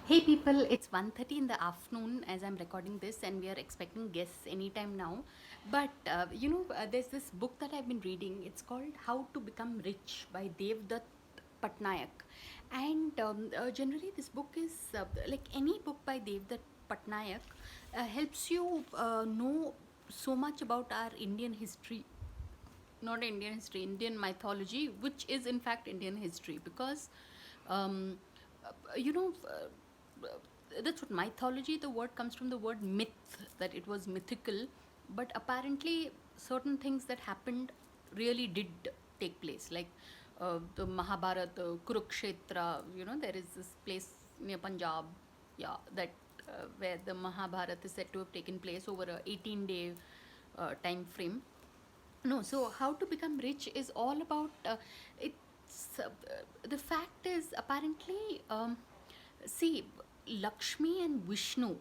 Hey people, it's 1:30 in the afternoon as I'm recording this, and we are expecting guests anytime now. But there's this book that I've been reading. It's called How to Become Rich by Devdutt Patnaik. And generally, this book is like any book by Devdutt Patnaik helps you know so much about our Indian history, not Indian history, Indian mythology, which is in fact Indian history, because um, you know, that's what mythology, the word comes from the word myth, that it was mythical, but apparently certain things that happened really did take place, like the Mahabharata, Kurukshetra, there is this place near Punjab, yeah, that where the Mahabharata is said to have taken place over a 18-day time frame. No, so how to become rich is all about it's the fact is apparently, see, Lakshmi and Vishnu,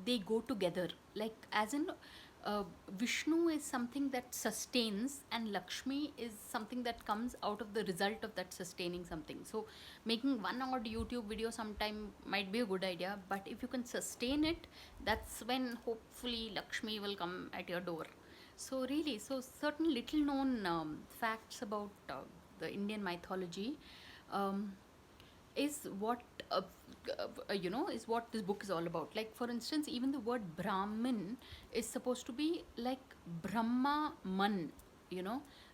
they go together, like as in, Vishnu is something that sustains and Lakshmi is something that comes out of the result of that sustaining something. So making one odd YouTube video sometime might be a good idea, but if you can sustain it, that's when hopefully Lakshmi will come at your door. So really, so certain little known facts about the Indian mythology um, is what is what this book is all about. Like for instance, even the word Brahmin is supposed to be like Brahma Man,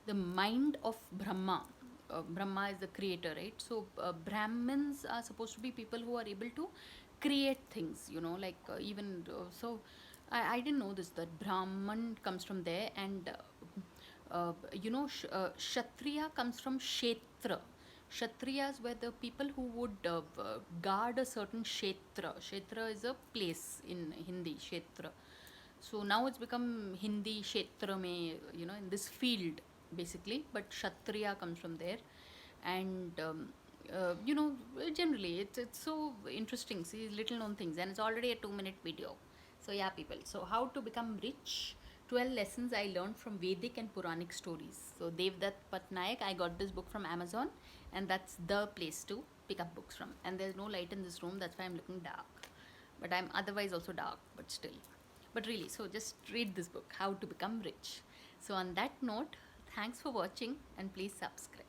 the mind of Brahma. Brahma is the creator, right? So Brahmins are supposed to be people who are able to create things, like even so. I didn't know this, that Brahman comes from there, and Kshatriya comes from Kshetra. Kshatriyas were the people who would guard a certain Kshetra. Kshetra is a place in Hindi, Kshetra. So now it's become Hindi Kshetra mein, in this field basically, but Kshatriya comes from there. And generally it's so interesting, see little known things, and it's already a 2-minute video. So yeah people, so how to become rich, 12 lessons I learned from Vedic and Puranic stories. So Devdutt Patnaik, I got this book from Amazon, and that's the place to pick up books from. And there's no light in this room, that's why I'm looking dark, but I'm otherwise also dark, but still. But really, so just read this book, How to Become Rich. So on that note, thanks for watching, and please subscribe.